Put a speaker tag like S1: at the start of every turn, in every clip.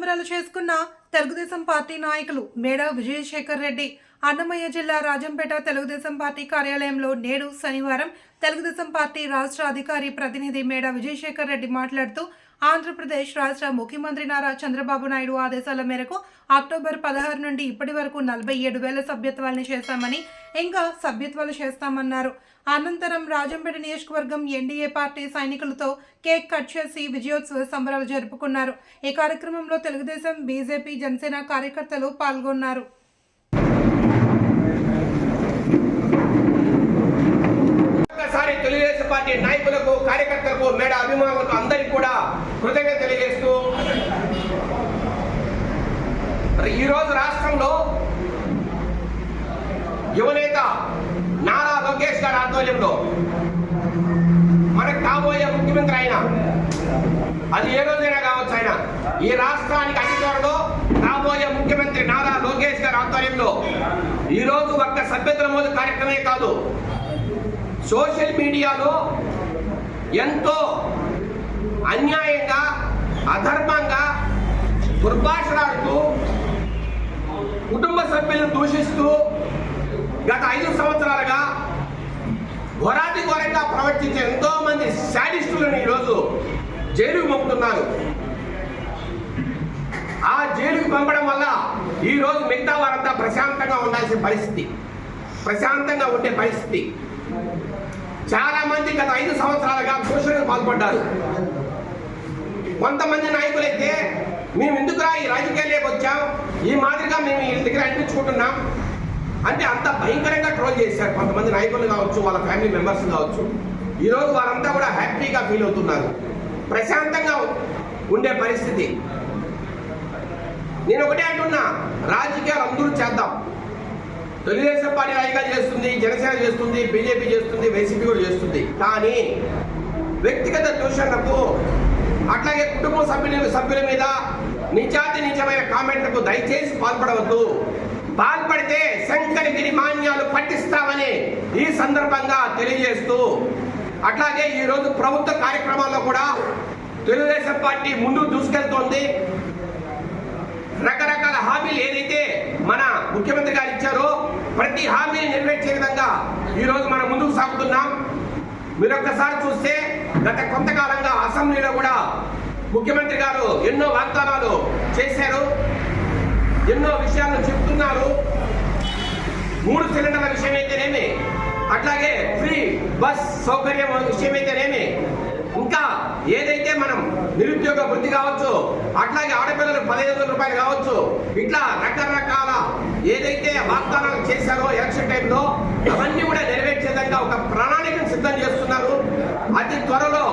S1: సంబరాలు చేసుకున్న తెలుగుదేశం పార్టీ నాయకులు మేడా విజయశేఖర్ రెడ్డి అన్నమయ్య జిల్లా రాజంపేట తెలుగుదేశం పార్టీ కార్యాలయంలో నేడు శనివారం తెలుగుదేశం పార్టీ రాష్ట్ర అధికారి ప్రతినిధి మేడా విజయశేఖర్ రెడ్డి మాట్లాడుతూ ఆంధ్రప్రదేశ్ రాష్ట్ర ముఖ్యమంత్రి నారా చంద్రబాబు నాయుడు ఆదేశాల మేరకు అక్టోబర్ 16 నుండి ఇప్పటి వరకు 47,000 సభ్యత్వాలను చేశామని ఇంకా సభ్యత్వాలు చేస్తామన్నారు. అనంతరం రాజంపేట నియోజకవర్గం ఎన్డీఏ పార్టీ సైనికులతో కేక్ కట్ చేసి విజయోత్సవ సంబరాలు జరుపుకున్నారు. ఈ కార్యక్రమంలో తెలుగుదేశం, బీజేపీ, జనసేన కార్యకర్తలు పాల్గొన్నారు.
S2: తెలుగుదేశం పార్టీ నాయకులకు, కార్యకర్తలకు, మేడా అభిమానులకు అందరికీ కూడా కృతజ్ఞత తెలియజేస్తూ ఈరోజు రాష్ట్రంలో యువనేత నారా లోకేష్ గారి ఆధ్వర్యంలో మనకు కాబోయే ముఖ్యమంత్రి అయినా అది ఏ రోజైనా కావచ్చు, ఆయన ఈ రాష్ట్రానికి అతి త్వరలో కాబోయే ముఖ్యమంత్రి నారా లోకేష్ గారి ఆధ్వర్యంలో ఈరోజు ఒక్క సభ్యత నమోదు కార్యక్రమే కాదు, సోషల్ మీడియాలో ఎంతో అన్యాయంగా, అధర్మంగా దుర్భాషలాడుతూ, కుటుంబ సభ్యులను దూషిస్తూ గత 5 సంవత్సరాలుగా ఘోరాతిఘోరంగా ప్రవర్తించే ఎంతో మంది శాడిస్టులను ఈరోజు జైలుకు పంపుతున్నారు. ఆ జైలుకు పంపడం వల్ల ఈరోజు మిగతా వారంతా ప్రశాంతంగా ఉండాల్సిన పరిస్థితి, ప్రశాంతంగా ఉండే పరిస్థితి. చాలా మంది గత 5 సంవత్సరాలుగా దూషణకు పాల్పడ్డారు. కొంతమంది నాయకులైతే మేము ఎందుకురా ఈ రాజకీయాల్లోకి వచ్చాం, ఈ మాదిరిగా మేము వీళ్ళ దగ్గర అనిపించుకుంటున్నాం అంటే అంత భయంకరంగా ట్రోల్ చేశారు. కొంతమంది నాయకులు కావచ్చు, వాళ్ళ ఫ్యామిలీ మెంబర్స్ కావచ్చు. ఈరోజు వారంతా కూడా హ్యాపీగా ఫీల్ అవుతున్నారు, ప్రశాంతంగా ఉండే పరిస్థితి. నేను ఒకటే అంటున్నా, రాజకీయాలు అందరూ చేద్దాం. తెలుగుదేశం పార్టీ రాజకీయాలు చేస్తుంది, జనసేన చేస్తుంది, బీజేపీ చేస్తుంది, వైసీపీ కూడా చేస్తుంది. కానీ వ్యక్తిగత దూషణలకు, అట్లాగే కుటుంబ సభ్యుల మీద నీచమైన కామెంట్లకు దయచేసి పాల్పడవద్దు. పాల్పడితే శంకరగిరి మాన్యాలు పట్టిస్తామని ఈ సందర్భంగా తెలియజేస్తూ, అట్లాగే ఈరోజు ప్రభుత్వ కార్యక్రమాల్లో కూడా తెలుగుదేశం పార్టీ ముందుకు దూసుకెళ్తోంది. రకరకాల హామీలు ఏదైతే మన ముఖ్యమంత్రి గారు ఇచ్చారో ప్రతి హామీని నెరవేర్చే విధంగా ఈరోజు మనం ముందుకు సాగుతున్నాం. మీరు ఒక్కసారి చూస్తే గత కొంతకాలంగా అసెంబ్లీలో కూడా ముఖ్యమంత్రి గారు ఎన్నో వాగ్దానాలు చేశారు, ఎన్నో విషయాలను చెప్తున్నారు. 3 సిలిండర్ల విషయం అయితేనేమి, అట్లాగే ఫ్రీ బస్ సౌకర్యం విషయం అయితేనేమి, ఇంకా ఏదైతే మనం నిరుద్యోగ వృద్ధి కావచ్చు, అట్లాగే ఆడపిల్లలకు 15,000 రూపాయలు కావచ్చు, ఇట్లా రకరకాల ఏదైతే వాగ్దానాలు చేశారో ఎలక్షన్ టైంలో అవన్నీ కూడా నెరవేర్చే విధంగా ఒక ప్రణాళికను సిద్ధం చేస్తున్నారు. అతి త్వరలో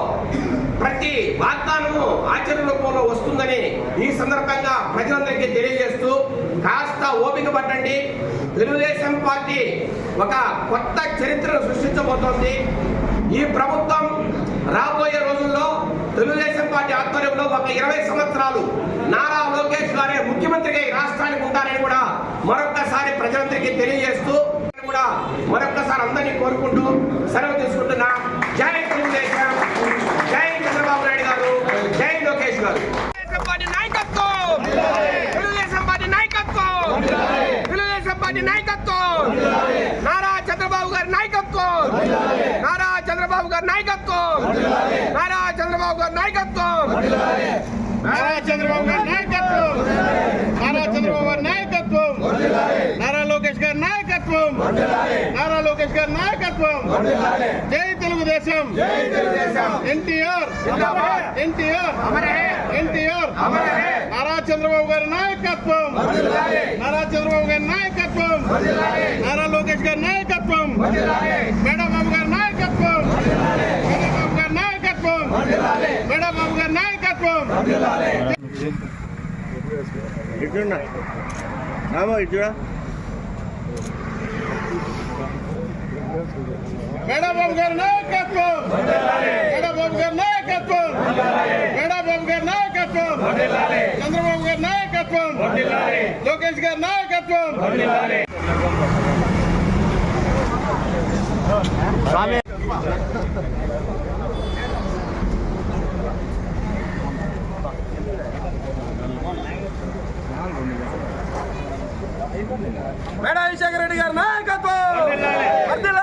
S2: ప్రతి వాగ్దానము ఆచరణ రూపంలో వస్తుందని ఈ సందర్భంగా ప్రజలందరికీ తెలియజేస్తూ కాస్త ఓపిక పట్టండి. తెలుగుదేశం పార్టీ ఒక కొత్త చరిత్రను సృష్టించబోతోంది. ఈ ప్రభుత్వం రాబోయే రోజుల్లో తెలుగుదేశం పార్టీ ఆధ్వర్యంలో ఒక 20 సంవత్సరాలు నారా లోకేష్ గారే ముఖ్యమంత్రిగా ఈ రాష్ట్రానికి ఉంటారని కూడా మరొక్కసారి ప్రజలందరికీ తెలియజేస్తూ కూడా మరొక్కసారి అందరినీ కోరుకుంటూ సెలవు తీసుకుంటున్నా. జై తెలుగుదేశం, జై చంద్రబాబు నాయుడు గారు, జై లోకేష్ గారు. తెలుగుదేశం పార్టీ నాయకత్వం, తెలుగుదేశం పార్టీ నాయకత్వం, తెలుగుదేశం పార్టీ నాయకత్వం, నారా చంద్రబాబు గారి నాయకత్వం, నారా చంద్రబాబు గారి నాయకత్వం, నారా చంద్రబాబు గారి నాయకత్వం, నారా చంద్రబాబు గారి నాయకత్వం, నారా చంద్రబాబు గారి నాయకత్వం, నారా లోకేష్ గారి నాయకత్వం, నారా లోకేష్ గారి నాయకత్వం. జై తెలుగుదేశం, ఎన్టీఆర్, ఎన్టీఆర్, ఎన్టీఆర్, నారా చంద్రబాబు గారి నాయకత్వం, నారా చంద్రబాబు గారి నాయకత్వం, నారా లోకేష్ గారి నాయకత్వం, మేడా బాబు గారి నాయకత్వం, మేడా బాబు గారి నాయకత్వం, మేడా బాబు గారి నాయకత్వం.
S3: ఇట్లా ఇట్లా
S2: మేడా బాబు గారి నాయకత్వం, మేడా బాబు గారి నాయకత్వం, మేడా బాబు గారి నాయకత్వం, చంద్రబాబు గారి నాయకత్వం, లోకేష్ గారి నాయకత్వం.
S4: మేడా విజయశేఖర రెడ్డి గారి నాయకత్వం వర్ధిల్లాలి.